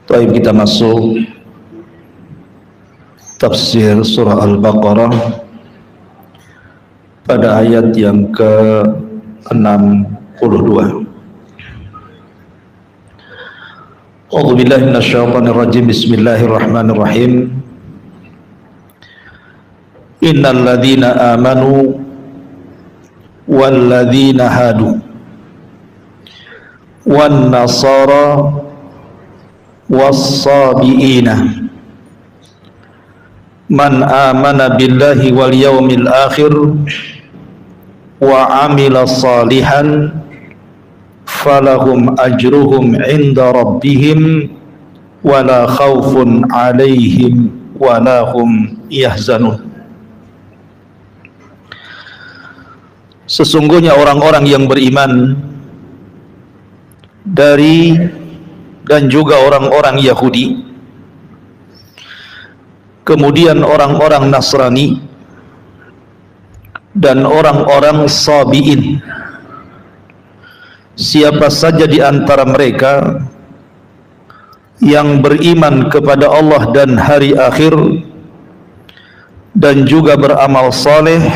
Baik, kita masuk tafsir surah Al-Baqarah pada ayat yang ke-62. A'udzu billahi minasyaitonir rajim. Bismillahirrahmanirrahim. Innal ladzina amanu wal ladzina hadu wan nasara was-sabiina man amana billahi wal yawmil akhir wa amila salihan falahum ajruhum inda rabbihim wala khaufun alaihim wala hum yahzanun. Sesungguhnya orang-orang yang beriman dari dan juga orang-orang Yahudi, kemudian orang-orang Nasrani dan orang-orang Sabi'in, siapa saja di antara mereka yang beriman kepada Allah dan hari akhir dan juga beramal saleh,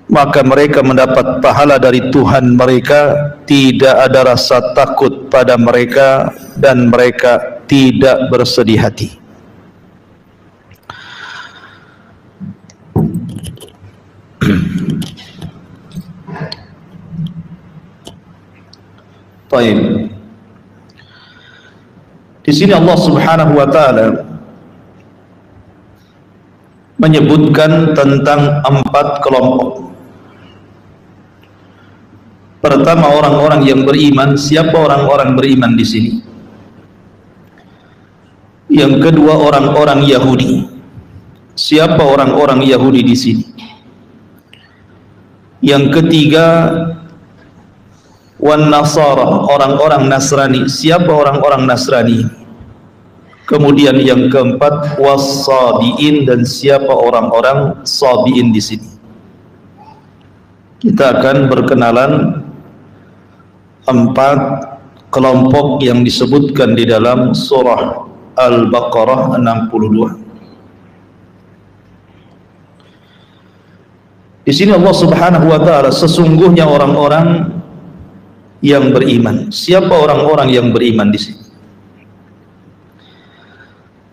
maka mereka mendapat pahala dari Tuhan mereka, tidak ada rasa takut pada mereka dan mereka tidak bersedih hati. Baik. Di sini Allah Subhanahu wa taala menyebutkan tentang 4 kelompok. Pertama, orang-orang yang beriman. Siapa orang-orang beriman di sini? Yang kedua, orang-orang Yahudi. Siapa orang-orang Yahudi di sini? Yang ketiga, wan nasara, orang-orang Nasrani. Siapa orang-orang Nasrani? Kemudian yang keempat, was-sabiin, dan siapa orang-orang sabiin di sini? Kita akan berkenalan 4 kelompok yang disebutkan di dalam surah Al-Baqarah 62. Di sini Allah Subhanahu wa taala, sesungguhnya orang-orang yang beriman. Siapa orang-orang yang beriman di sini?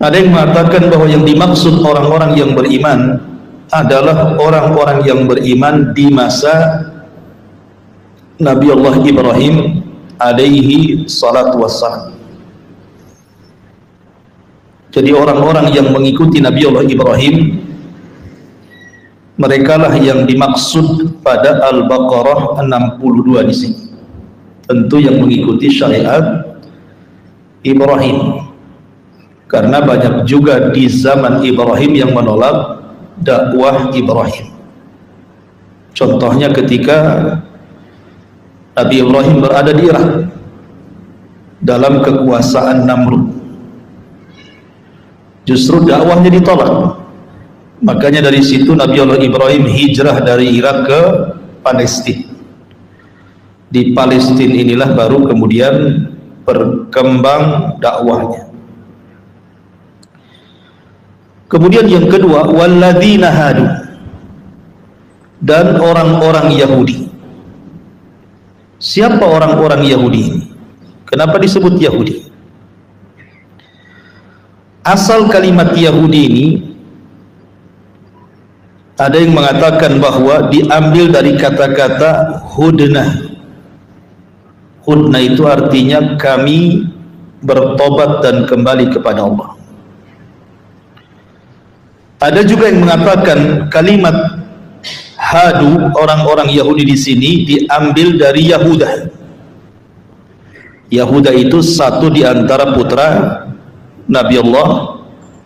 Ada yang mengatakan bahwa yang dimaksud orang-orang yang beriman adalah orang-orang yang beriman di masa Nabi Allah Ibrahim alaihi salatu wassalam. Jadi orang-orang yang mengikuti Nabi Allah Ibrahim, merekalah yang dimaksud pada Al-Baqarah 62 di sini. Tentu yang mengikuti syariat Ibrahim, karena banyak juga di zaman Ibrahim yang menolak dakwah Ibrahim. Contohnya ketika Nabi Ibrahim berada di Irak dalam kekuasaan Namrud, justru dakwahnya ditolak. Makanya dari situ Nabi Allah Ibrahim hijrah dari Irak ke Palestina. Di Palestina inilah baru kemudian berkembang dakwahnya. Kemudian yang kedua, walladzina hadu, dan orang-orang Yahudi. Siapa orang-orang Yahudi ini? Kenapa disebut Yahudi? Asal kalimat Yahudi ini, ada yang mengatakan bahwa diambil dari kata-kata hudnah. Hudnah itu artinya kami bertobat dan kembali kepada Allah. Ada juga yang mengatakan kalimat hadu, orang-orang Yahudi di sini diambil dari Yahuda. Yahuda itu satu di antara putra Nabi Allah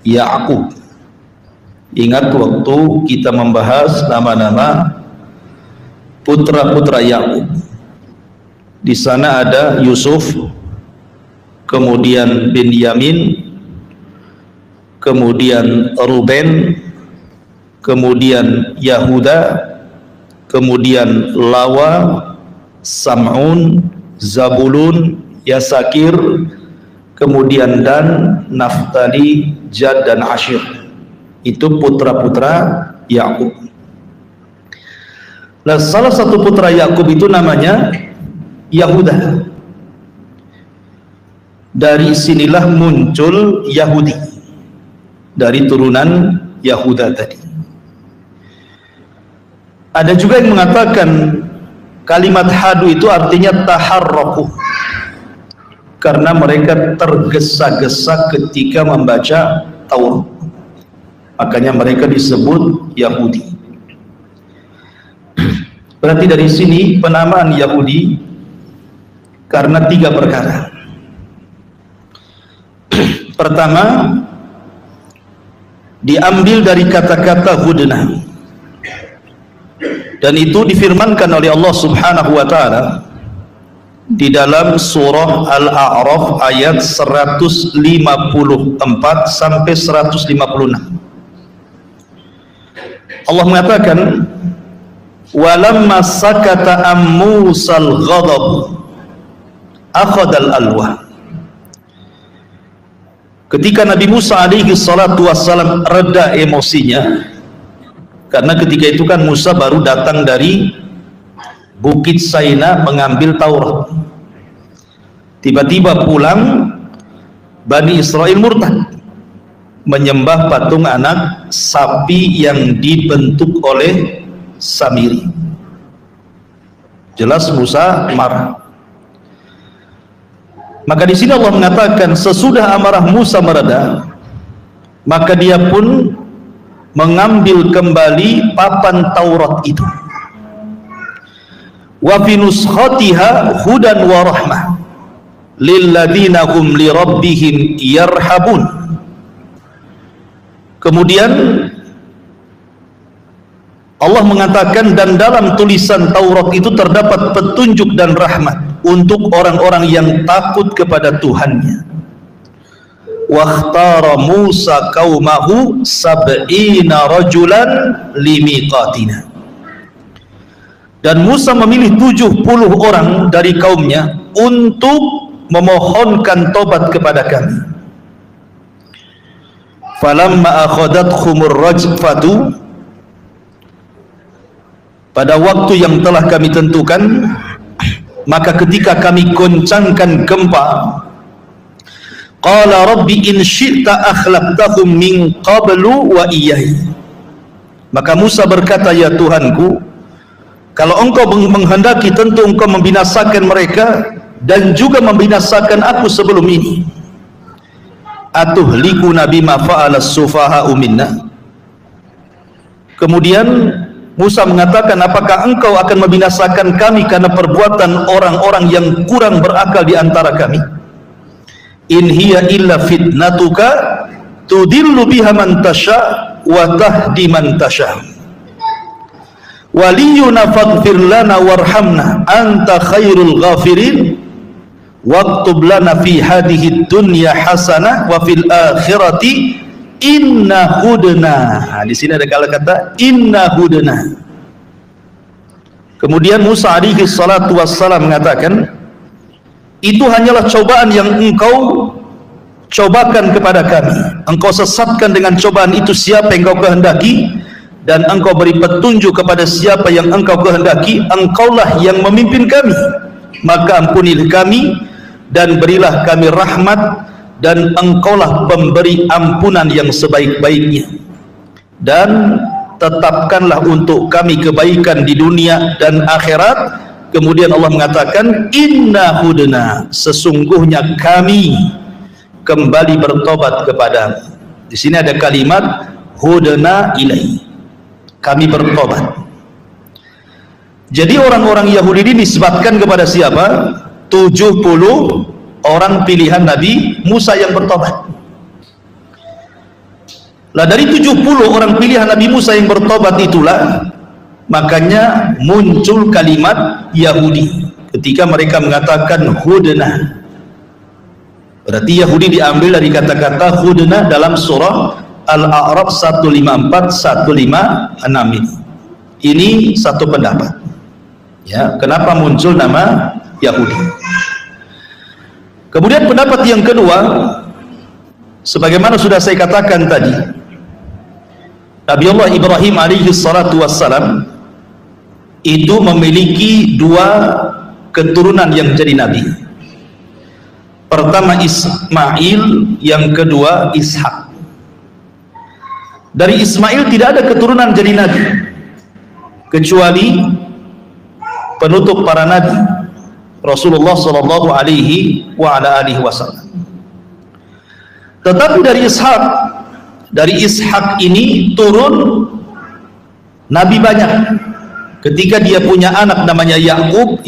Ya'qub. Ingat waktu kita membahas nama-nama putra-putra Ya'qub. Di sana ada Yusuf, kemudian Binyamin, kemudian Ruben, kemudian Yahuda, kemudian Lawa, Sam'un, Zabulun, Yasakir, kemudian Dan, Naftali, Jad, dan Ashir. Itu putra-putra Yakub. Nah, salah satu putra Yakub itu namanya Yahuda. Dari sinilah muncul Yahudi, dari turunan Yahuda tadi. Ada juga yang mengatakan kalimat hadu itu artinya taharraku, karena mereka tergesa-gesa ketika membaca Taurat, makanya mereka disebut Yahudi. Berarti dari sini penamaan Yahudi karena 3 perkara. Pertama, diambil dari kata-kata hudna, dan itu difirmankan oleh Allah Subhanahu wa ta'ala di dalam surah Al-A'raf ayat 154 sampai 156. Allah mengatakan, walamma sakata am Musal ghadab akhadal alwah. Ketika Nabi Musa alaihi salatu wassalam reda emosinya, karena ketika itu kan Musa baru datang dari Bukit Saina mengambil Taurat. Tiba-tiba pulang, Bani Israel murtad, menyembah patung anak sapi yang dibentuk oleh Samiri. Jelas Musa marah. Maka di sini Allah mengatakan sesudah amarah Musa mereda, maka dia pun mengambil kembali papan Taurat itu. Wa fi nuskhatiha hudan wa rahmah lilladzina hum li rabbihim yarhabun. Kemudian Allah mengatakan, dan dalam tulisan Taurat itu terdapat petunjuk dan rahmat untuk orang-orang yang takut kepada Tuhannya. Wakhtara Musa qaumahu sab'ina rajulan limiqatina. Dan Musa memilih 70 orang dari kaumnya untuk memohonkan tobat kepada kami. Falamma akhadathumur rajfatu, pada waktu yang telah kami tentukan, maka ketika kami goncangkan gempa, qala rabbi in syi'ta akhlaqtahum min qablu wa iyyai. Maka Musa berkata, ya Tuhanku, kalau engkau menghendaki tentu engkau membinasakan mereka dan juga membinasakan aku sebelum ini. Atuhlikuna bima fa'ala as-sufaha'u minna. Kemudian Musa mengatakan, apakah engkau akan membinasakan kami karena perbuatan orang-orang yang kurang berakal di antara kami? In hiya illa fitnatuka tudillu biha man tasha wa tahdi man tasha. Waliyuna faghfir lana warhamna anta khairul ghafirin waktub lana fi hadhihi dunya hasanah wa fil akhirati inna hudna. Di sini ada kata inna hudna. Kemudian Musa alaihi salatu wassalam mengatakan, itu hanyalah cobaan yang engkau cobakan kepada kami. Engkau sesatkan dengan cobaan itu siapa yang engkau kehendaki, dan engkau beri petunjuk kepada siapa yang engkau kehendaki. Engkaulah yang memimpin kami, maka ampunilah kami dan berilah kami rahmat, dan engkaulah pemberi ampunan yang sebaik-baiknya, dan tetapkanlah untuk kami kebaikan di dunia dan akhirat. Kemudian Allah mengatakan, inna hudna, sesungguhnya kami kembali bertobat kepadamu. Di sini ada kalimat hudna ilai, kami bertobat. Jadi orang-orang Yahudi ini disebutkan kepada siapa? 70 orang pilihan Nabi Musa yang bertobat. Lah dari 70 orang pilihan Nabi Musa yang bertobat itulah makanya muncul kalimat Yahudi ketika mereka mengatakan hudna. Berarti Yahudi diambil dari kata-kata hudna dalam surah Al-A'raf 154 156 ini. Ini satu pendapat. Ya, kenapa muncul nama Yahudi? Kemudian pendapat yang kedua, sebagaimana sudah saya katakan tadi, Nabi Allah Ibrahim alaihi salatu wassalam itu memiliki dua keturunan yang jadi nabi. Pertama Ismail, yang kedua Ishak. Dari Ismail tidak ada keturunan jadi nabi kecuali penutup para nabi, Rasulullah sallallahu alaihi wasallam. Tetapi dari Ishak ini turun nabi banyak. Ketika dia punya anak namanya Yakub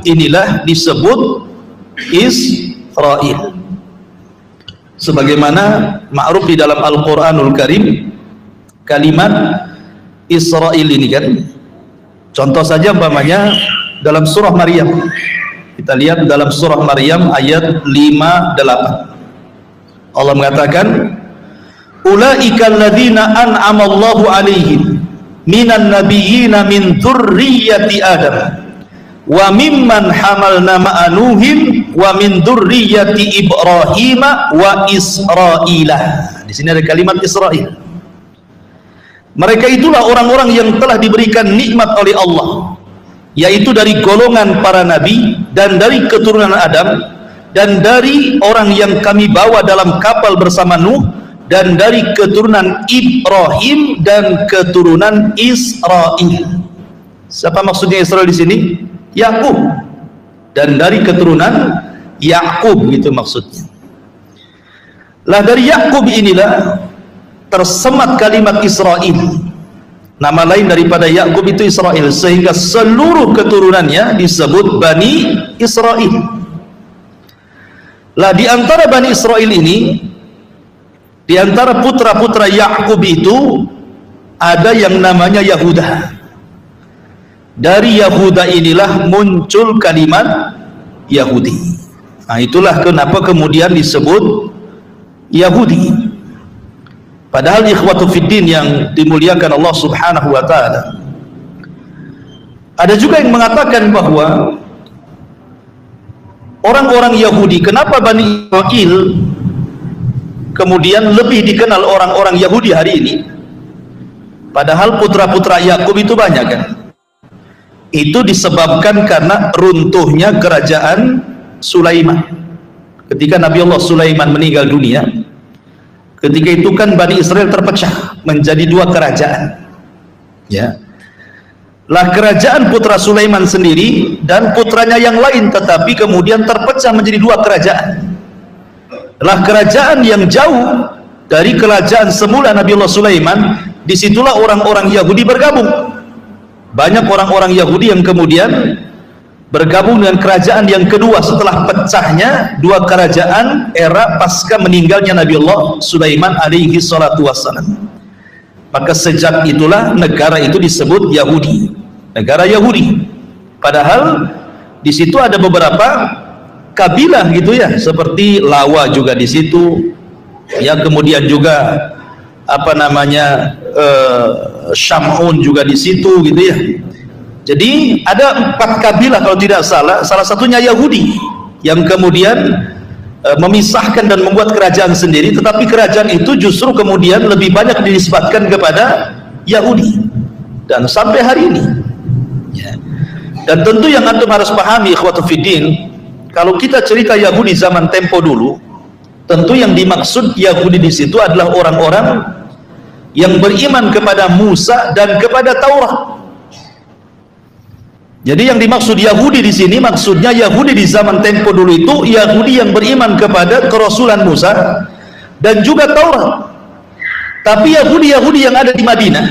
inilah disebut Israil. Sebagaimana ma'ruf di dalam Al-Qur'anul Karim kalimat Israil ini kan. Contoh saja umpamanya dalam surah Maryam. Kita lihat dalam surah Maryam ayat 58. Allah mengatakan, ulaika alladzina an'ama Allahu 'alaihim minan nabiyyina min dzurriyyati Adam wa mimman hamalna ma'a Nuhin wa min dzurriyyati Ibrahim wa Israila. Di sini ada kalimat Israil. Mereka itulah orang-orang yang telah diberikan nikmat oleh Allah, yaitu dari golongan para nabi dan dari keturunan Adam dan dari orang yang kami bawa dalam kapal bersama Nuh dan dari keturunan Ibrahim dan keturunan Israil. Siapa maksudnya Israil di sini? Yakub. Dan dari keturunan Yakub gitu maksudnya. Lah dari Yakub inilah tersemat kalimat Israil. Nama lain daripada Yakub itu Israil, sehingga seluruh keturunannya disebut Bani Israil. Lah di antara Bani Israil ini, di antara putra-putra Yakub itu ada yang namanya Yahuda. Dari Yahuda inilah muncul kalimat Yahudi. Nah, itulah kenapa kemudian disebut Yahudi. Padahal ikhwatu fiddin yang dimuliakan Allah Subhanahu wa taala, ada juga yang mengatakan bahwa orang-orang Yahudi, kenapa Bani Israil kemudian lebih dikenal orang-orang Yahudi hari ini, padahal putra-putra Yakub itu banyak kan? Itu disebabkan karena runtuhnya kerajaan Sulaiman. Ketika Nabi Allah Sulaiman meninggal dunia, ketika itu kan Bani Israel terpecah menjadi dua kerajaan. Ya. Lah kerajaan putra Sulaiman sendiri dan putranya yang lain, tetapi kemudian terpecah menjadi dua kerajaan. Lah kerajaan yang jauh dari kerajaan semula Nabi Allah Sulaiman, disitulah orang-orang Yahudi bergabung. Banyak orang-orang Yahudi yang kemudian bergabung dengan kerajaan yang kedua setelah pecahnya dua kerajaan era pasca meninggalnya Nabi Allah Sulaiman alaihi salatu wassalam. Maka sejak itulah negara itu disebut Yahudi, negara Yahudi. Padahal di situ ada beberapa kabilah gitu ya, seperti Lawa juga di situ. Ya, kemudian juga apa namanya Syamun juga di situ gitu ya. Jadi ada 4 kabilah kalau tidak salah, salah satunya Yahudi yang kemudian memisahkan dan membuat kerajaan sendiri, tetapi kerajaan itu justru kemudian lebih banyak dinisbatkan kepada Yahudi dan sampai hari ini ya. Dan tentu yang antum harus pahami ikhwatu fiddin, kalau kita cerita Yahudi zaman tempo dulu, tentu yang dimaksud Yahudi di situ adalah orang-orang yang beriman kepada Musa dan kepada Taurat. Jadi yang dimaksud Yahudi di sini, maksudnya Yahudi di zaman tempo dulu itu Yahudi yang beriman kepada kerasulan Musa dan juga Taurat. Tapi Yahudi yang ada di Madinah,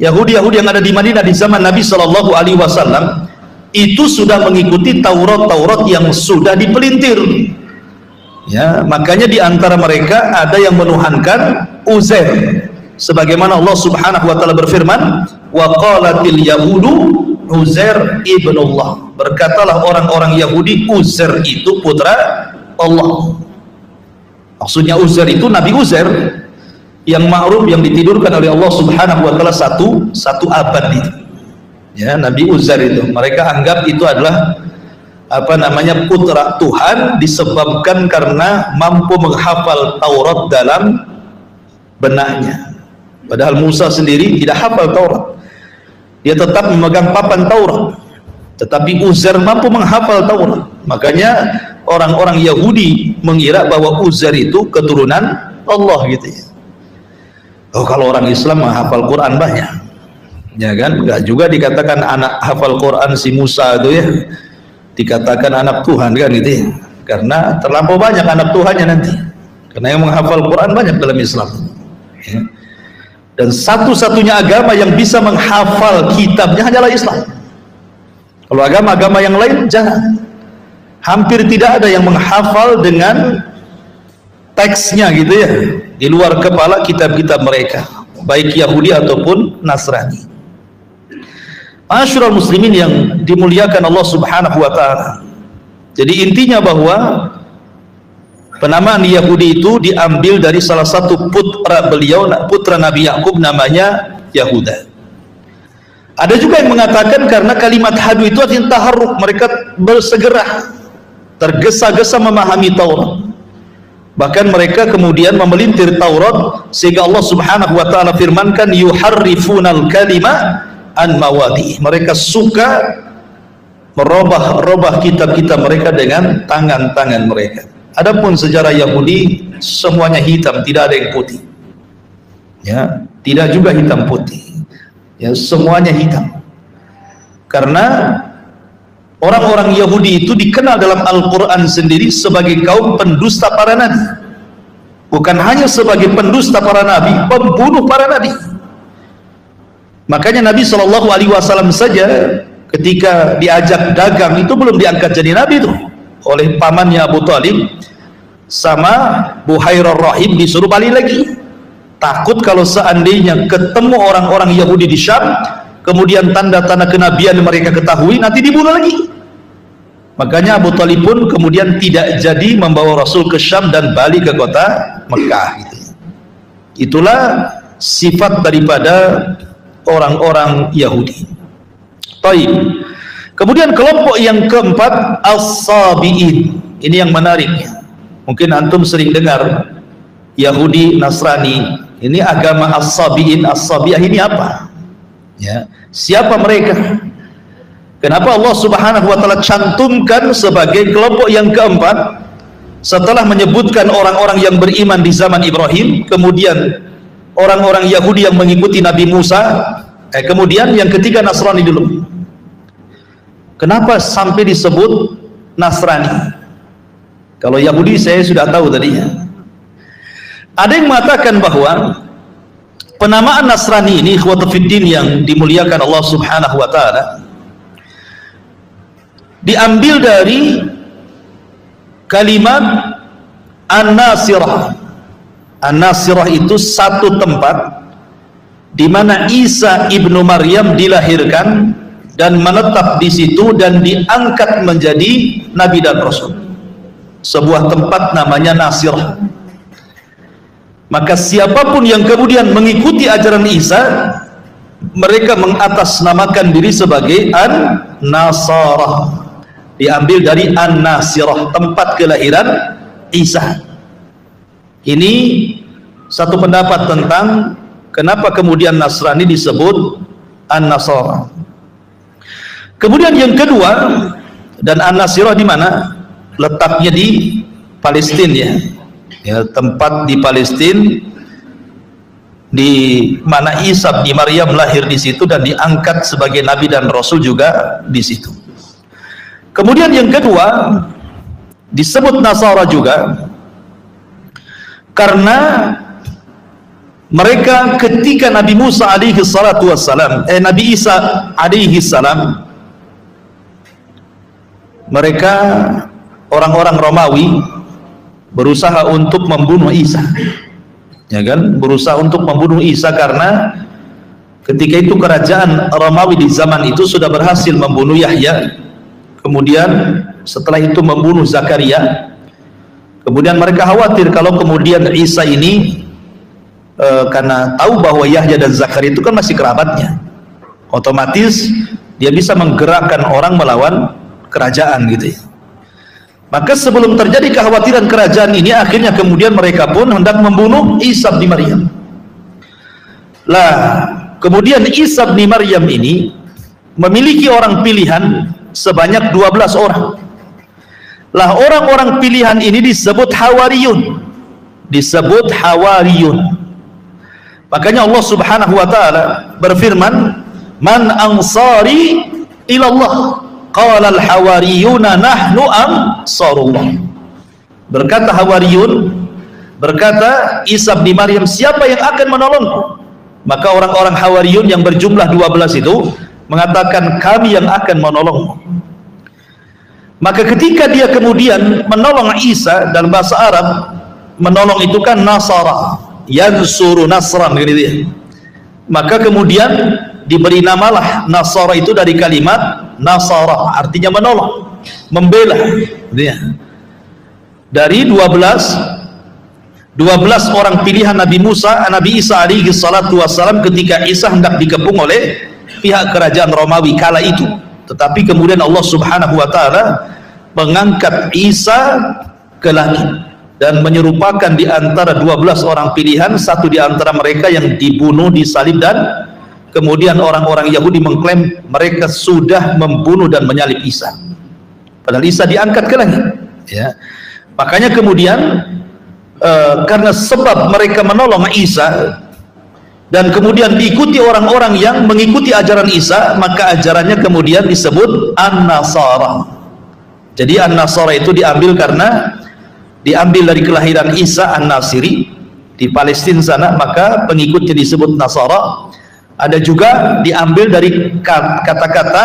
Yahudi yang ada di Madinah di zaman Nabi Shallallahu Alaihi Wasallam itu sudah mengikuti Taurat yang sudah dipelintir. Ya, makanya di antara mereka ada yang menuhankan Uzair. Sebagaimana Allah Subhanahu wa taala berfirman, wa qalatil yahudu Uzair ibnullah. Berkatalah orang-orang Yahudi Uzair itu putra Allah. Maksudnya Uzair itu Nabi Uzair yang ma'ruf, yang ditidurkan oleh Allah Subhanahu wa taala satu abad itu. Ya, Nabi Uzair itu mereka anggap itu adalah putra Tuhan disebabkan karena mampu menghafal Taurat dalam benaknya. Padahal Musa sendiri tidak hafal Taurat. Dia tetap memegang papan Taurat. Tetapi Uzair mampu menghafal Taurat. Makanya orang-orang Yahudi mengira bahwa Uzair itu keturunan Allah gitu ya. Oh, kalau orang Islam menghafal Quran banyak. Ya kan? Enggak juga dikatakan anak hafal Quran si Musa itu ya. Dikatakan anak Tuhan kan gitu ya. Karena terlampau banyak anak Tuhannya nanti. Karena yang menghafal Quran banyak dalam Islam. Ya. Dan satu-satunya agama yang bisa menghafal kitabnya hanyalah Islam. Kalau agama-agama yang lain jangan. Hampir tidak ada yang menghafal dengan teksnya gitu ya, di luar kepala kitab-kitab mereka, baik Yahudi ataupun Nasrani. Ma'asyiral muslimin yang dimuliakan Allah Subhanahu wa taala. Jadi intinya bahwa penamaan Yahudi itu diambil dari salah satu putra beliau, putra Nabi Yakub, namanya Yahuda. Ada juga yang mengatakan karena kalimat hadu itu artinya taharruk, mereka bersegera, tergesa-gesa memahami Taurat. Bahkan mereka kemudian memelintir Taurat sehingga Allah Subhanahu wa taala firmankan yuharrifunal kalima an mawadi. Mereka suka merubah kitab-kitab mereka dengan tangan-tangan mereka. Adapun sejarah Yahudi semuanya hitam, tidak ada yang putih. Ya, tidak juga hitam putih. Ya, semuanya hitam. Karena orang-orang Yahudi itu dikenal dalam Al-Quran sendiri sebagai kaum pendusta para nabi. Bukan hanya sebagai pendusta para nabi, pembunuh para nabi. Makanya Nabi SAW saja ketika diajak dagang itu belum diangkat jadi nabi itu oleh pamannya Abu Talib sama Buhairah Rahib, disuruh balik lagi. Takut kalau seandainya ketemu orang-orang Yahudi di Syam, kemudian tanda-tanda kenabian mereka ketahui, nanti dibunuh lagi. Makanya Abu Talib pun kemudian tidak jadi membawa Rasul ke Syam dan balik ke kota Mekah gitu. Itulah sifat daripada orang-orang Yahudi. Baik. Kemudian kelompok yang keempat, As-Sabi'in. Ini yang menarik. Mungkin antum sering dengar Yahudi, Nasrani. Ini agama As-Sabi'in, As-Sabi'ah ini apa? Ya, siapa mereka? Kenapa Allah Subhanahu wa taala cantumkan sebagai kelompok yang keempat setelah menyebutkan orang-orang yang beriman di zaman Ibrahim, kemudian orang-orang Yahudi yang mengikuti Nabi Musa, kemudian yang ketiga Nasrani dulu. Kenapa sampai disebut Nasrani? Kalau Yahudi saya sudah tahu tadinya. Ada yang mengatakan bahwa penamaan Nasrani ini, ikhwatu fiddin yang dimuliakan Allah Subhanahu wa taala, diambil dari kalimat An-Nasirah. An-Nasirah itu satu tempat di mana Isa ibnu Maryam dilahirkan dan menetap di situ dan diangkat menjadi nabi dan rasul. Sebuah tempat namanya Nasirah. Maka siapapun yang kemudian mengikuti ajaran Isa, mereka mengatasnamakan diri sebagai An-Nasarah. Diambil dari An-Nasirah, tempat kelahiran Isa. Ini satu pendapat tentang kenapa kemudian Nasrani disebut An-Nasarah. Kemudian yang kedua, dan An-Nasirah di mana? Letaknya di Palestina ya. Ya, tempat di Palestina di mana Isa bin Maryam lahir di situ dan diangkat sebagai nabi dan rasul juga di situ. Kemudian yang kedua disebut Nasara juga karena mereka ketika Nabi Musa alaihi salatu wassalam, Nabi Isa alaihi salam, mereka orang-orang Romawi berusaha untuk membunuh Isa, ya kan? Berusaha untuk membunuh Isa karena ketika itu kerajaan Romawi di zaman itu sudah berhasil membunuh Yahya, kemudian setelah itu membunuh Zakaria, Kemudian mereka khawatir kalau kemudian Isa ini karena tahu bahwa Yahya dan Zakaria itu kan masih kerabatnya, otomatis dia bisa menggerakkan orang melawan kerajaan gitu ya. Maka sebelum terjadi kekhawatiran kerajaan ini, akhirnya kemudian mereka pun hendak membunuh Isa bin Maryam. Lah, kemudian Isa bin Maryam ini memiliki orang pilihan sebanyak 12 orang. Lah, orang-orang pilihan ini disebut Hawariyun. Disebut Hawariyun. Makanya Allah Subhanahu wa taala berfirman, "Man ansari ilallah?" Qala al-hawariyuna nahnu ansarullah. Berkata Hawariyun, berkata Isa bin Maryam, siapa yang akan menolongku? Maka orang-orang Hawariyun yang berjumlah 12 itu mengatakan, kami yang akan menolongmu. Maka ketika dia kemudian menolong Isa, dalam bahasa Arab menolong itu kan nasara, yansuru nasran gitu ya. Maka kemudian diberi namalah Nasara itu dari kalimat Nasara, artinya menolong, membela gitu ya. Dari 12 orang pilihan Nabi Musa, Nabi Isa alaihi salatu wassalam ketika Isa hendak dikepung oleh pihak kerajaan Romawi kala itu. Tetapi kemudian Allah Subhanahu wa taala mengangkat Isa ke langit dan menyerupakan di antara 12 orang pilihan, satu di antara mereka yang dibunuh, disalib, dan kemudian orang-orang Yahudi mengklaim mereka sudah membunuh dan menyalib Isa. Padahal Isa diangkat ke langit. Ya. Makanya kemudian karena sebab mereka menolong Isa dan kemudian diikuti orang-orang yang mengikuti ajaran Isa, maka ajarannya kemudian disebut An-Nasara. Jadi An-Nasara itu diambil dari kelahiran Isa An-Nasiri di Palestina sana, maka pengikutnya disebut Nasara. Ada juga diambil dari kata-kata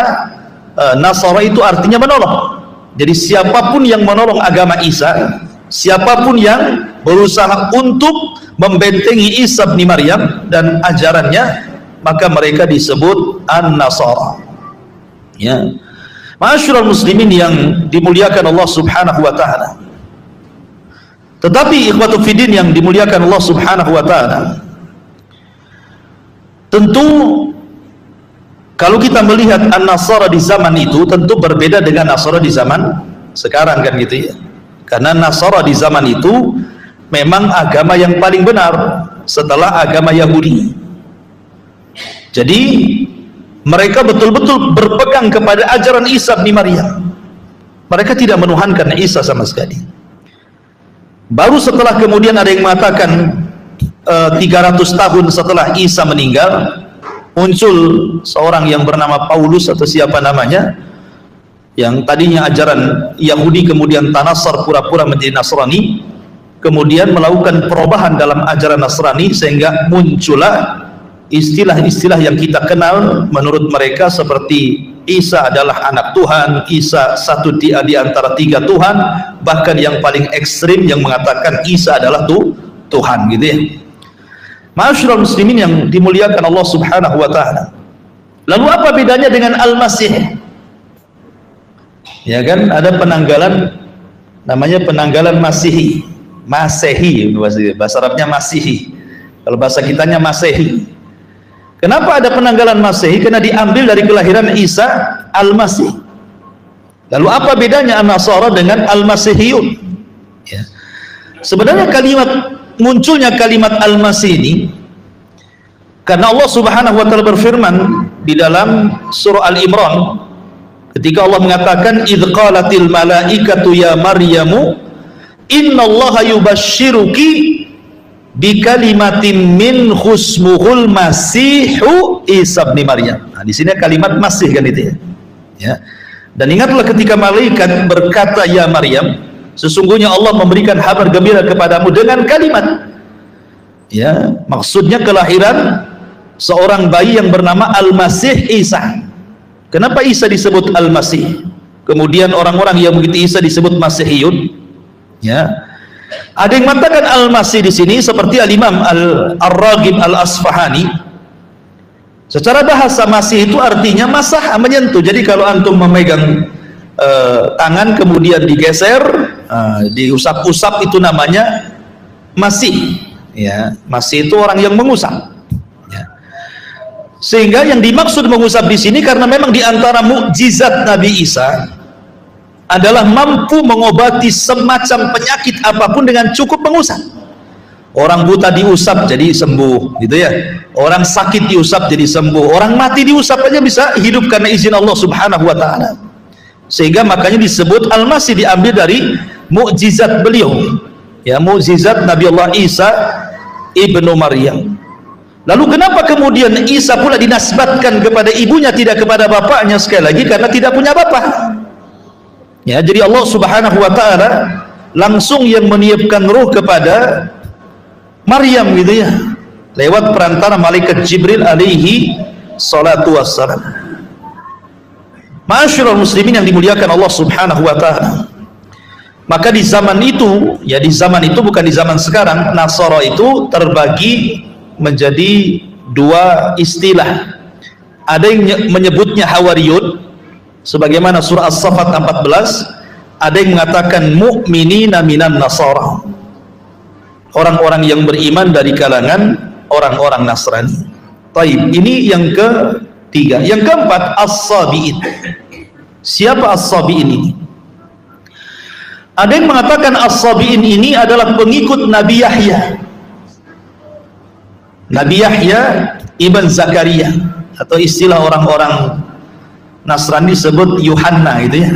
Nasara itu artinya menolong. Jadi siapapun yang menolong agama Isa, siapapun yang berusaha untuk membentengi Isa bin Maryam dan ajarannya, maka mereka disebut An-Nasara. Ya. Ma'asyiral muslimin yang dimuliakan Allah Subhanahu wa taala. Tetapi ikhwatu fiddin yang dimuliakan Allah Subhanahu wa taala, tentu kalau kita melihat An-Nasara di zaman itu tentu berbeda dengan Nasara di zaman sekarang kan gitu ya. Karena Nasara di zaman itu memang agama yang paling benar setelah agama Yahudi. Jadi mereka betul-betul berpegang kepada ajaran Isa bin Maryam. Mereka tidak menuhankan Isa sama sekali. Baru setelah kemudian ada yang mengatakan 300 tahun setelah Isa meninggal, muncul seorang yang bernama Paulus atau siapa namanya, yang tadinya ajaran Yahudi kemudian tanasar, pura-pura menjadi Nasrani, kemudian melakukan perubahan dalam ajaran Nasrani sehingga muncullah istilah-istilah yang kita kenal menurut mereka seperti Isa adalah anak Tuhan, Isa satu di antara 3 Tuhan, bahkan yang paling ekstrim yang mengatakan Isa adalah Tuhan gitu ya. Ma'asyiral muslimin yang dimuliakan Allah Subhanahu wa taala. Lalu apa bedanya dengan Al-Masih? Ya kan ada penanggalan namanya penanggalan Masihi. Masehi bahasa Arabnya Masihi. Kalau bahasa kitanya Masehi. Kenapa ada penanggalan Masehi? Karena diambil dari kelahiran Isa Al-Masih. Lalu apa bedanya An-Nasara dengan Al-Masihiyun? Ya. Sebenarnya munculnya kalimat Al-Masih ini karena Allah Subhanahu wa taala berfirman di dalam surah Al-Imran ketika Allah mengatakan idz qalatil malaikatu ya Maryamu innallaha yubashshiruki bi kalimatin min husmuhul Masihu Isa bin Maryam. Nah, di sini kalimat masih kan itu ya. Ya. Dan ingatlah ketika malaikat berkata ya Maryam, sesungguhnya Allah memberikan kabar gembira kepadamu dengan kalimat. Ya, maksudnya kelahiran seorang bayi yang bernama Al-Masih Isa. Kenapa Isa disebut Al-Masih? Kemudian orang-orang yang begitu Isa disebut Masihiyun. Ya. Ada yang mengatakan Al-Masih di sini seperti Al-Imam Al-Raghib Al-Asfahani. Secara bahasa Masih itu artinya masah, menyentuh. Jadi kalau antum memegang tangan kemudian digeser, diusap-usap itu namanya masih, ya. Masih itu orang yang mengusap, ya. Sehingga yang dimaksud mengusap di sini karena memang diantara mukjizat Nabi Isa adalah mampu mengobati semacam penyakit apapun dengan cukup mengusap. Orang buta diusap jadi sembuh, gitu ya. Orang sakit diusap jadi sembuh. Orang mati diusap aja bisa hidup karena izin Allah Subhanahu wa taala. Sehingga makanya disebut Al-Masih diambil dari mukjizat beliau. Ya, mukjizat Nabi Allah Isa ibnu Maryam. Lalu kenapa kemudian Isa pula dinasbatkan kepada ibunya tidak kepada bapaknya? Sekali lagi karena tidak punya bapak. Ya, jadi Allah Subhanahu wa taala langsung yang meniupkan ruh kepada Maryam, gitu ya, lewat perantara malaikat Jibril alaihi salatu wassalam. Ma'asyiral muslimin yang dimuliakan Allah Subhanahu wa taala. Maka di zaman itu, ya di zaman itu bukan di zaman sekarang, Nasara itu terbagi menjadi dua istilah. Ada yang menyebutnya Hawariyun sebagaimana surah As-Saffat 14, ada yang mengatakan mu'minina minan Nasara, orang-orang yang beriman dari kalangan orang-orang Nasrani. Taib, ini yang ketiga. Yang keempat, As-Sabi'in. Siapa As-Sabi'in ini? Ada yang mengatakan As-Sabi'in ini adalah pengikut Nabi Yahya. Nabi Yahya ibn Zakaria, atau istilah orang-orang Nasrani disebut Yuhanna, gitu ya.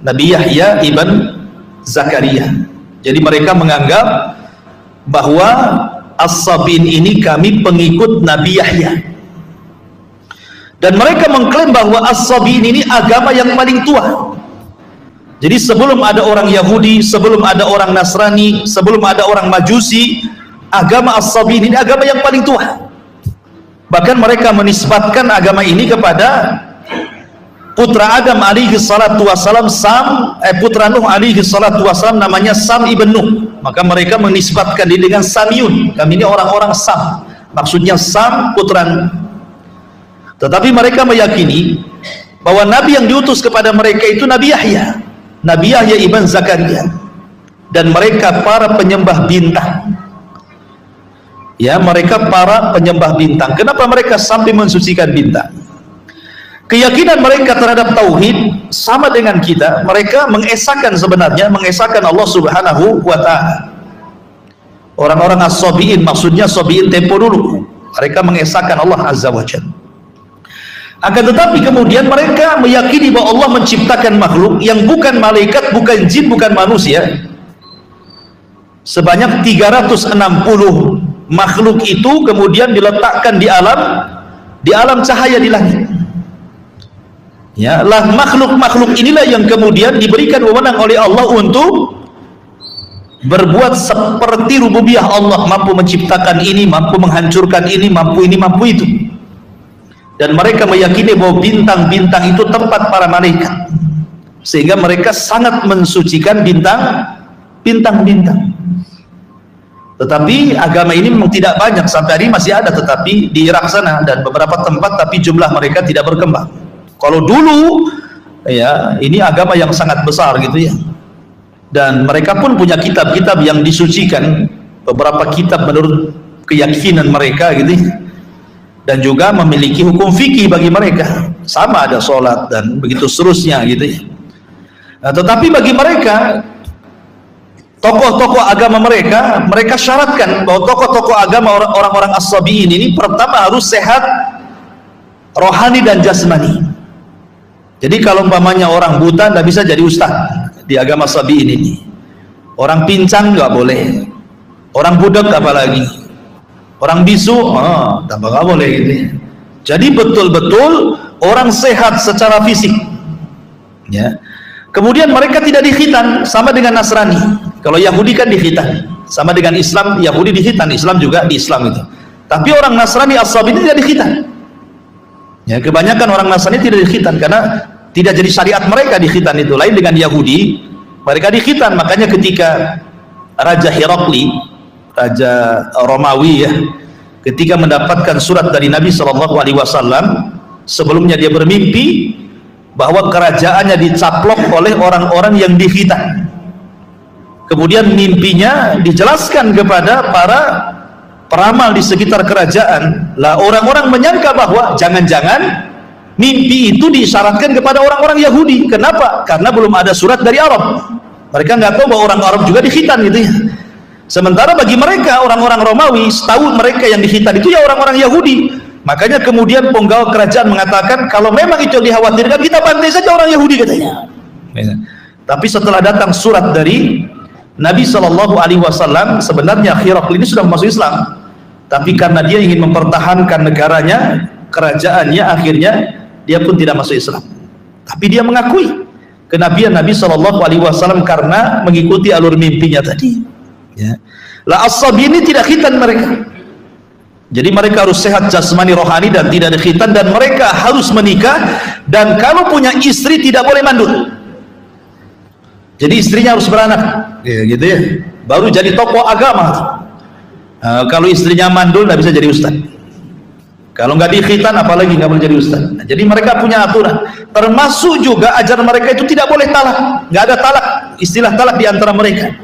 Nabi Yahya ibn Zakaria. Jadi mereka menganggap bahwa As-Sabi'in ini kami pengikut Nabi Yahya. Dan mereka mengklaim bahwa As-Sabi'in ini agama yang paling tua. Jadi sebelum ada orang Yahudi, sebelum ada orang Nasrani, sebelum ada orang Majusi, agama As-Sabi'in ini agama yang paling tua. Bahkan mereka menisbatkan agama ini kepada putra Adam alaihi salatu wassalam, putra Nuh alaihi salatu wassalam, namanya Sam ibn Nuh. Maka mereka menisbatkan diri dengan Samiyun. Kami ini orang-orang Sam, maksudnya Sam putra Nuh. Tetapi mereka meyakini bahwa Nabi yang diutus kepada mereka itu Nabi Yahya, Nabi Yahya ibn Zakaria, dan mereka para penyembah bintang. Ya, mereka para penyembah bintang. Kenapa mereka sampai mensucikan bintang? Keyakinan mereka terhadap tauhid sama dengan kita. Mereka mengesahkan, sebenarnya mengesahkan Allah Subhanahu wa taala. Orang-orang As-Sabi'in, maksudnya Sabi'in tempo dulu, mereka mengesahkan Allah Azza wa Jalla. Akan tetapi kemudian mereka meyakini bahwa Allah menciptakan makhluk yang bukan malaikat, bukan jin, bukan manusia. Sebanyak 360 makhluk itu kemudian diletakkan di alam cahaya di langit. Ya, lah makhluk-makhluk inilah yang kemudian diberikan wewenang oleh Allah untuk berbuat seperti rububiyah Allah, mampu menciptakan ini, mampu menghancurkan ini, mampu itu. Dan mereka meyakini bahwa bintang-bintang itu tempat para malaikat, sehingga mereka sangat mensucikan bintang-bintang. Tetapi agama ini memang tidak banyak, sampai hari masih ada, tetapi di Irak sana dan beberapa tempat, tapi jumlah mereka tidak berkembang. Kalau dulu, ya, ini agama yang sangat besar, gitu ya. Dan mereka pun punya kitab-kitab yang disucikan, beberapa kitab menurut keyakinan mereka, gitu ya. Dan juga memiliki hukum fikih bagi mereka, sama ada sholat dan begitu seterusnya, gitu ya. Nah, tetapi bagi mereka, tokoh-tokoh agama mereka syaratkan bahwa tokoh-tokoh agama orang-orang As-Sabi'in ini pertama harus sehat rohani dan jasmani. Jadi kalau umpamanya orang buta tidak bisa jadi ustaz di agama Sabi'in ini. Orang pincang nggak boleh, orang budak apalagi, orang bisu tambah nggak boleh, gitu ya. Jadi betul-betul orang sehat secara fisik, ya. Kemudian mereka tidak dikhitan sama dengan Nasrani. Kalau Yahudi kan dikhitan, sama dengan Islam. Yahudi dikhitan, Islam juga di Islam itu. Tapi orang Nasrani As-Sabi'in tidak dikhitan. Ya, kebanyakan orang Nasrani tidak dikhitan karena tidak jadi syariat mereka dikhitan itu. Lain dengan Yahudi, mereka dikhitan. Makanya ketika Raja Herakli, Raja Romawi, ya, ketika mendapatkan surat dari Nabi SAW, sebelumnya dia bermimpi bahwa kerajaannya dicaplok oleh orang-orang yang dikhitan. Kemudian mimpinya dijelaskan kepada para peramal di sekitar kerajaan. Lah orang-orang menyangka bahwa jangan-jangan mimpi itu disyaratkan kepada orang-orang Yahudi. Kenapa? Karena belum ada surat dari Arab. Mereka nggak tahu bahwa orang Arab juga dikhitan gitu ya. Sementara bagi mereka orang-orang Romawi, setahu mereka yang dikhitan itu ya orang-orang Yahudi. Makanya kemudian penggawa kerajaan mengatakan kalau memang itu yang dikhawatirkan, kita bantai saja orang Yahudi katanya. Tapi setelah datang surat dari Nabi SAW, sebenarnya Hirakl ini sudah masuk Islam, tapi karena dia ingin mempertahankan negaranya, kerajaannya, akhirnya dia pun tidak masuk Islam. Tapi dia mengakui kenabian Nabi SAW karena mengikuti alur mimpinya tadi. Ya. Lah as-sabi ini tidak khitan mereka. Jadi mereka harus sehat jasmani rohani dan tidak ada khitan, dan mereka harus menikah, dan kalau punya istri tidak boleh mandul. Jadi istrinya harus beranak, ya, gitu ya. Baru jadi tokoh agama. Kalau istrinya mandul, tidak bisa jadi ustaz. Kalau nggak dikhitan, apalagi nggak boleh jadi ustaz. Nah, jadi mereka punya aturan. Termasuk juga ajaran mereka itu tidak boleh talak. Nggak ada talak, istilah talak di antara mereka.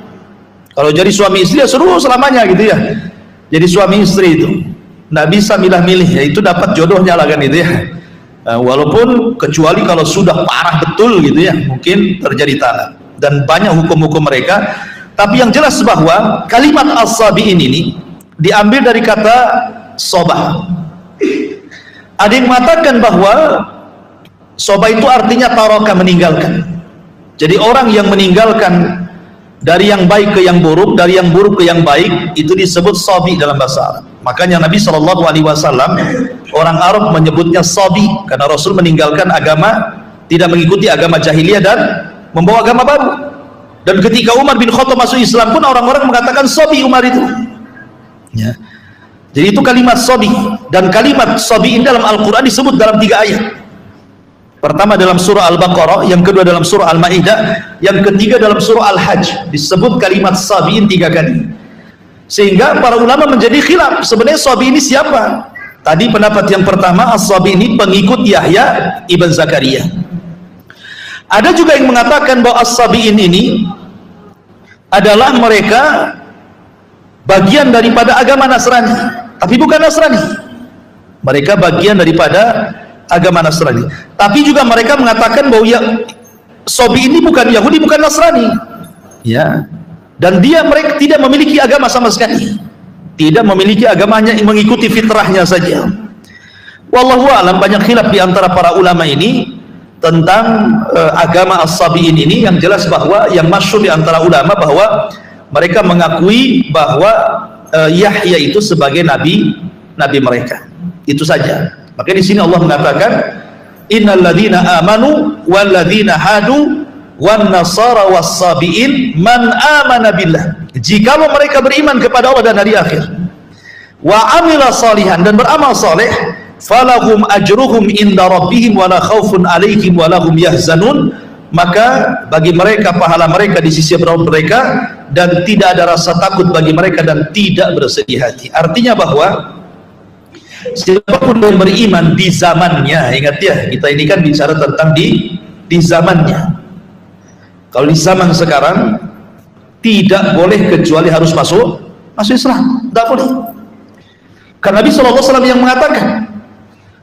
Kalau jadi suami istri ya seluruh selamanya gitu ya. Jadi suami istri itu nggak bisa milah-milih, ya itu dapat jodohnya lah kan gitu ya. Walaupun kecuali kalau sudah parah betul gitu ya, mungkin terjadi talak. Dan banyak hukum-hukum mereka. Tapi yang jelas bahwa kalimat as-sabi'in ini diambil dari kata sobah. Ada yang mengatakan bahwa sobah itu artinya taraka, meninggalkan. Jadi orang yang meninggalkan dari yang baik ke yang buruk, dari yang buruk ke yang baik, itu disebut sabi dalam bahasa Arab. Makanya Nabi SAW, orang Arab menyebutnya sabi, karena Rasul meninggalkan agama, tidak mengikuti agama jahiliyah dan membawa agama baru. Dan ketika Umar bin Khattab masuk Islam pun orang-orang mengatakan sabi Umar itu. Ya. Jadi itu kalimat sabi, dan kalimat sabi ini dalam Al-Quran disebut dalam 3 ayat. Pertama dalam surah Al-Baqarah, yang kedua dalam surah Al-Ma'idah, yang ketiga dalam surah Al-Hajj. Disebut kalimat sabiin 3 kali. Sehingga para ulama menjadi khilaf, sebenarnya sabi ini siapa? Tadi pendapat yang pertama, as-sabi ini pengikut Yahya ibn Zakaria. Ada juga yang mengatakan bahwa as-sabiin ini adalah mereka bagian daripada agama Nasrani, tapi bukan Nasrani. Mereka bagian daripada agama Nasrani, tapi juga mereka mengatakan bahwa ya, sabi ini bukan Yahudi, bukan Nasrani, ya. Dan mereka tidak memiliki agama sama sekali, tidak memiliki agamanya, mengikuti fitrahnya saja. Wallahu a'lam, banyak khilaf di antara para ulama ini tentang agama as-sabiin ini. Yang jelas bahwa yang masyhur di antara ulama bahwa mereka mengakui bahwa Yahya itu sebagai nabi mereka. Itu saja. Maka di sini Allah mengatakan innal ladzina amanu wal ladzina hadu wan nasara was-sabiin man amana billah. Jikalau mereka beriman kepada Allah dan hari akhir, wa amila salihan, dan beramal saleh, falahum ajruhum inda rabbihim wala khaufun alaihim wala hum yahzanun, maka bagi mereka pahala mereka di sisi Rabb mereka, dan tidak ada rasa takut bagi mereka dan tidak bersedih hati. Artinya bahwa siapapun yang beriman di zamannya, ingat ya, kita ini kan bicara tentang di zamannya. Kalau di zaman sekarang tidak boleh kecuali harus masuk Islam, tidak boleh. Karena Nabi SAW yang mengatakan,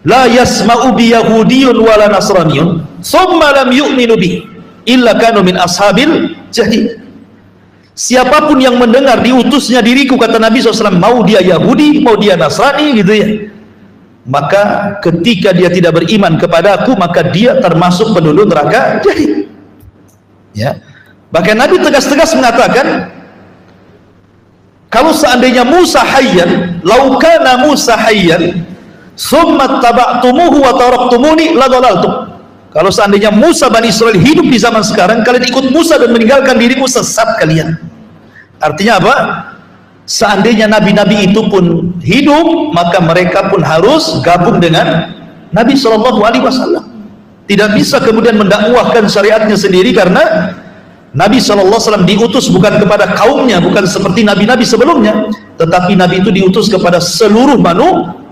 la yasma'u bi yahudiyyun wala nasraniyyun thumma lam yu'minu bi illa kanu min ashabil jahil. Siapapun yang mendengar diutusnya diriku, kata Nabi SAW, mau dia Yahudi, mau dia Nasrani gitu ya, maka ketika dia tidak beriman kepada aku, maka dia termasuk penduduk neraka jahil. Ya. Bahkan Nabi tegas-tegas mengatakan, kalau seandainya Musa hayyan, lau kana Musa hayyan summa taba'tumuhu wa taraktumuni la dhalaltum. Kalau seandainya Musa Bani Israel hidup di zaman sekarang, kalian ikut Musa dan meninggalkan diriku, sesat kalian. Artinya apa? Seandainya nabi-nabi itu pun hidup, maka mereka pun harus gabung dengan Nabi SAW. Tidak bisa kemudian mendakwahkan syariatnya sendiri, karena Nabi SAW diutus bukan kepada kaumnya, bukan seperti nabi-nabi sebelumnya, tetapi Nabi itu diutus kepada seluruh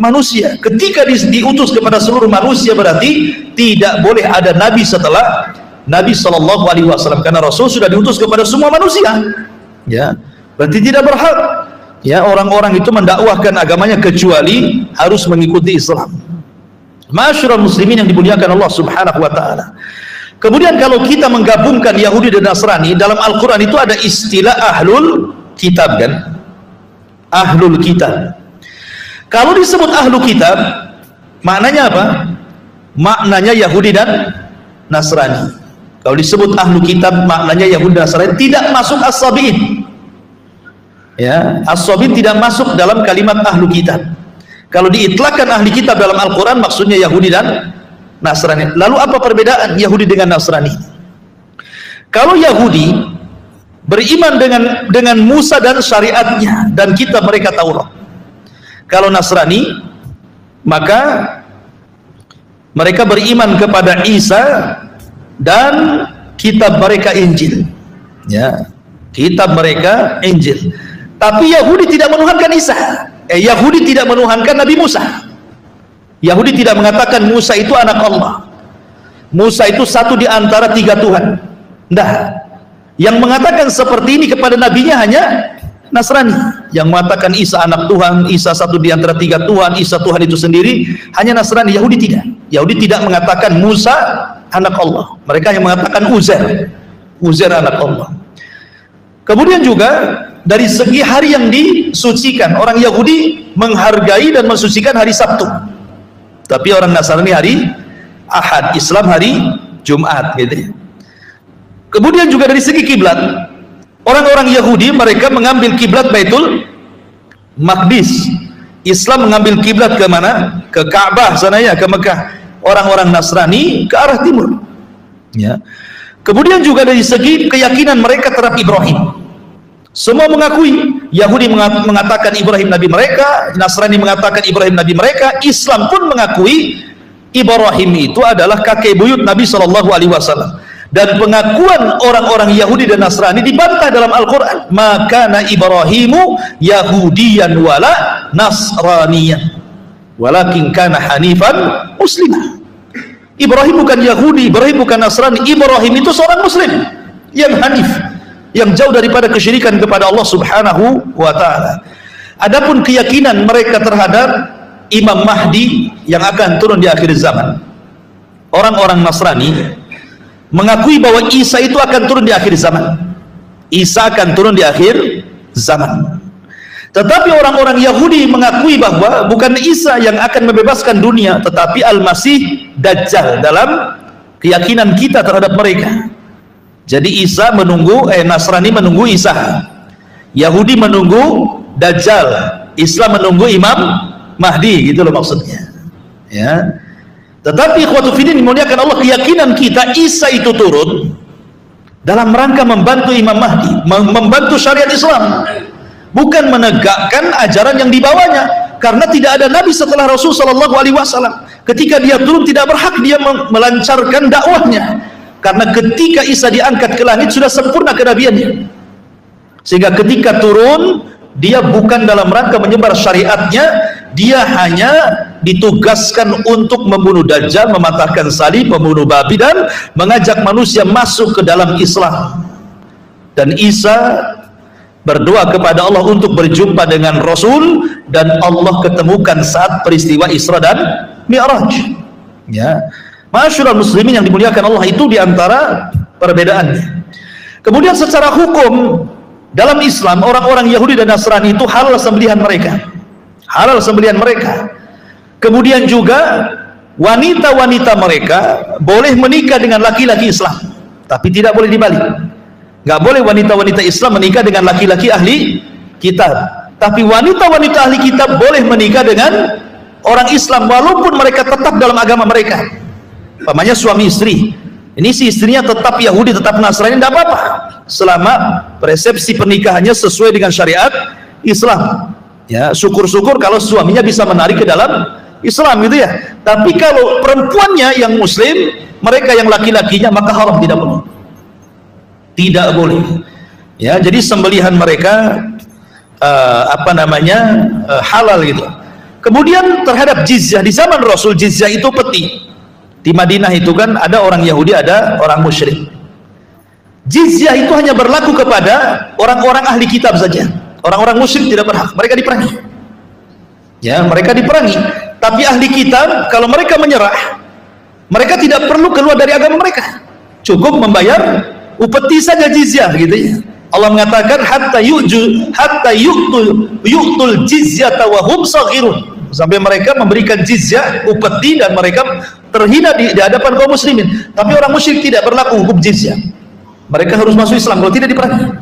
manusia. Ketika diutus kepada seluruh manusia, berarti tidak boleh ada nabi setelah Nabi SAW, karena Rasul sudah diutus kepada semua manusia. Ya, berarti tidak berhak ya orang-orang itu mendakwahkan agamanya kecuali harus mengikuti Islam. Ma'asyiral muslimin yang dimuliakan Allah Subhanahu wa taala. Kemudian kalau kita menggabungkan Yahudi dan Nasrani, dalam Al-Qur'an itu ada istilah ahlul kitab kan? Ahlul kitab. Kalau disebut ahlu kitab, maknanya apa? Maknanya Yahudi dan Nasrani. Kalau disebut ahlu kitab, maknanya Yahudi dan Nasrani, tidak masuk as-sabiin. Ya, as-sabiin tidak masuk dalam kalimat ahlu kitab. Kalau diitlakkan ahli kitab dalam Al-Quran, maksudnya Yahudi dan Nasrani. Lalu apa perbedaan Yahudi dengan Nasrani? Kalau Yahudi beriman dengan Musa dan syariatnya dan kitab mereka Taurat. Kalau Nasrani, maka mereka beriman kepada Isa dan kitab mereka Injil. Ya, kitab mereka Injil. Tapi Yahudi tidak menuhankan Isa. Yahudi tidak menuhankan Nabi Musa. Yahudi tidak mengatakan Musa itu anak Allah. Musa itu satu di antara 3 Tuhan. Nah, yang mengatakan seperti ini kepada nabinya hanya Nasrani. Yang mengatakan Isa anak Tuhan, Isa satu di antara 3 Tuhan, Isa Tuhan itu sendiri, hanya Nasrani. Yahudi tidak. Yahudi tidak mengatakan Musa anak Allah. Mereka yang mengatakan Uzair anak Allah. Kemudian juga dari segi hari yang disucikan, orang Yahudi menghargai dan mensucikan hari Sabtu, tapi orang Nasrani hari Ahad, Islam hari Jumat gitu. Kemudian juga dari segi kiblat, orang-orang Yahudi mereka mengambil kiblat Baitul Maqdis, Islam mengambil kiblat ke mana? Ke Ka'bah sana ya, ke Mekah. Orang-orang Nasrani ke arah timur. Ya. Kemudian juga dari segi keyakinan mereka terhadap Ibrahim. Semua mengakui, Yahudi mengatakan Ibrahim Nabi mereka, Nasrani mengatakan Ibrahim Nabi mereka, Islam pun mengakui Ibrahim itu adalah kakek buyut Nabi SAW. Dan pengakuan orang-orang Yahudi dan Nasrani dibantah dalam Al-Quran. Maka Ibrahimu Yahudiyan wala Nasraniyan, walakin kana hanifan muslimah. Ibrahim bukan Yahudi, Ibrahim bukan Nasrani. Ibrahim itu seorang Muslim yang hanif, yang jauh daripada kesyirikan kepada Allah Subhanahu wa ta'ala. Adapun keyakinan mereka terhadap Imam Mahdi yang akan turun di akhir zaman, orang-orang Nasrani mengakui bahwa Isa itu akan turun di akhir zaman. Isa akan turun di akhir zaman. Tetapi orang-orang Yahudi mengakui bahwa bukan Isa yang akan membebaskan dunia, tetapi Al-Masih Dajjal dalam keyakinan kita terhadap mereka. Jadi Isa menunggu, Nasrani menunggu Isa, Yahudi menunggu Dajjal, Islam menunggu Imam Mahdi, gitu loh maksudnya. Ya. Tetapi ikhwatu fiddin dimuliakan Allah, keyakinan kita Isa itu turun dalam rangka membantu Imam Mahdi, membantu syariat Islam, bukan menegakkan ajaran yang dibawanya. Karena tidak ada nabi setelah Rasul sallallahu alaihi wasallam. Ketika dia turun tidak berhak dia melancarkan dakwahnya. Karena ketika Isa diangkat ke langit sudah sempurna kenabiannya. Sehingga ketika turun dia bukan dalam rangka menyebar syariatnya, dia hanya ditugaskan untuk membunuh Dajjal, mematahkan salib, membunuh babi, dan mengajak manusia masuk ke dalam Islam. Dan Isa berdoa kepada Allah untuk berjumpa dengan Rasul, dan Allah ketemukan saat peristiwa Isra dan Mi'raj. Ya, Ma'asyiral muslimin yang dimuliakan Allah, itu diantara perbedaannya. Kemudian secara hukum dalam Islam, orang-orang Yahudi dan Nasrani itu halal sembelihan mereka, halal sembelihan mereka. Kemudian juga wanita-wanita mereka boleh menikah dengan laki-laki Islam, tapi tidak boleh dibalik. Nggak boleh wanita-wanita Islam menikah dengan laki-laki ahli kitab, tapi wanita-wanita ahli kitab boleh menikah dengan orang Islam walaupun mereka tetap dalam agama mereka. Pamannya suami istri, ini si istrinya tetap Yahudi, tetap Nasrani, tidak apa-apa selama persepsi pernikahannya sesuai dengan syariat Islam. Ya, syukur-syukur kalau suaminya bisa menarik ke dalam Islam gitu ya. Tapi kalau perempuannya yang Muslim, mereka yang laki-lakinya, maka haram, tidak boleh. Tidak boleh. Ya, jadi sembelihan mereka halal gitu. Kemudian terhadap jizyah, di zaman Rasul jizyah itu peti. Di Madinah itu kan ada orang Yahudi, ada orang musyrik. Jizyah itu hanya berlaku kepada orang-orang ahli kitab saja. Orang-orang musyrik tidak berhak, mereka diperangi. Ya, mereka diperangi. Tapi ahli kitab kalau mereka menyerah, mereka tidak perlu keluar dari agama mereka. Cukup membayar upeti saja jizyah gitu ya. Allah mengatakan hatta yu'tul jizyata wa hum shaghirun. Sampai mereka memberikan jizyah, upeti, dan mereka terhina di hadapan kaum muslimin. Tapi orang musyrik tidak berlaku hukum jizyah. Mereka harus masuk Islam, kalau tidak diperangi.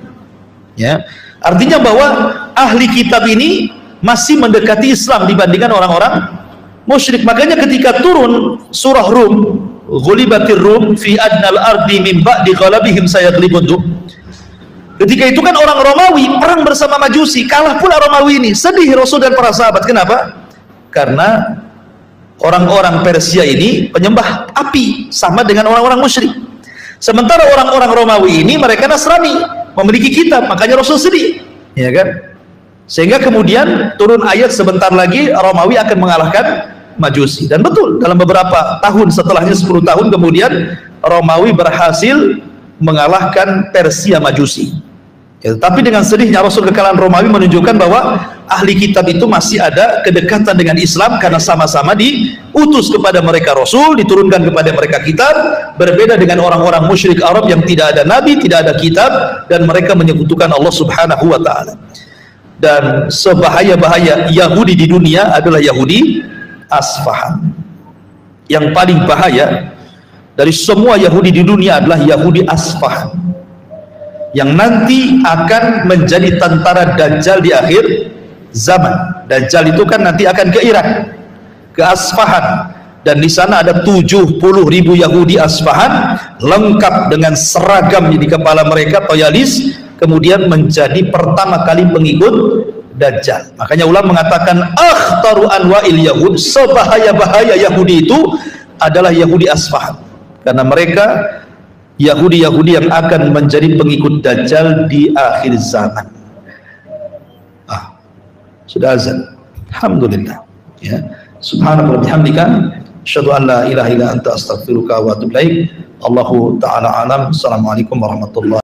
Ya, artinya bahwa ahli kitab ini masih mendekati Islam dibandingkan orang-orang musyrik. Makanya ketika turun surah Rum, ghulibatir Rum fi adnal ardi min ba'di ghalabihim sayaglibun. Ketika itu kan orang Romawi perang bersama Majusi, kalah pula Romawi ini. Sedih Rasul dan para sahabat. Kenapa? Karena orang-orang Persia ini penyembah api, sama dengan orang-orang musyrik. Sementara orang-orang Romawi ini mereka Nasrani, memiliki kitab, makanya Rasul sedih, ya kan? Sehingga kemudian turun ayat sebentar lagi Romawi akan mengalahkan Majusi. Dan betul, dalam beberapa tahun setelahnya, 10 tahun kemudian, Romawi berhasil mengalahkan Persia Majusi. Ya, tapi dengan sedihnya Rasul kekalahan Romawi menunjukkan bahwa ahli kitab itu masih ada kedekatan dengan Islam karena sama-sama diutus kepada mereka Rasul, diturunkan kepada mereka kitab. Berbeda dengan orang-orang musyrik Arab yang tidak ada nabi, tidak ada kitab, dan mereka menyekutukan Allah Subhanahu wa taala. Dan sebahaya-bahaya Yahudi di dunia adalah Yahudi Asfahan. Yang paling bahaya dari semua Yahudi di dunia adalah Yahudi Asfahan, yang nanti akan menjadi tentara Dajjal di akhir zaman. Dajjal itu kan nanti akan ke Irak, ke Asfahan, dan di sana ada 70.000 Yahudi Asfahan lengkap dengan seragam di kepala mereka, toyalis, kemudian menjadi pertama kali pengikut Dajjal. Makanya ulama mengatakan akhtaru anwa'il Yahud, sebahaya-bahaya Yahudi itu adalah Yahudi Asfahan, karena mereka Yahudi-Yahudi yang akan menjadi pengikut Dajjal di akhir zaman. Sudah azan. Alhamdulillah. Ya. Subhanallah bihamdika, asyhadu an la ilaha illa anta astaghfiruka wa atubu ilaik. Allahu ta'ala alam. Assalamualaikum warahmatullahi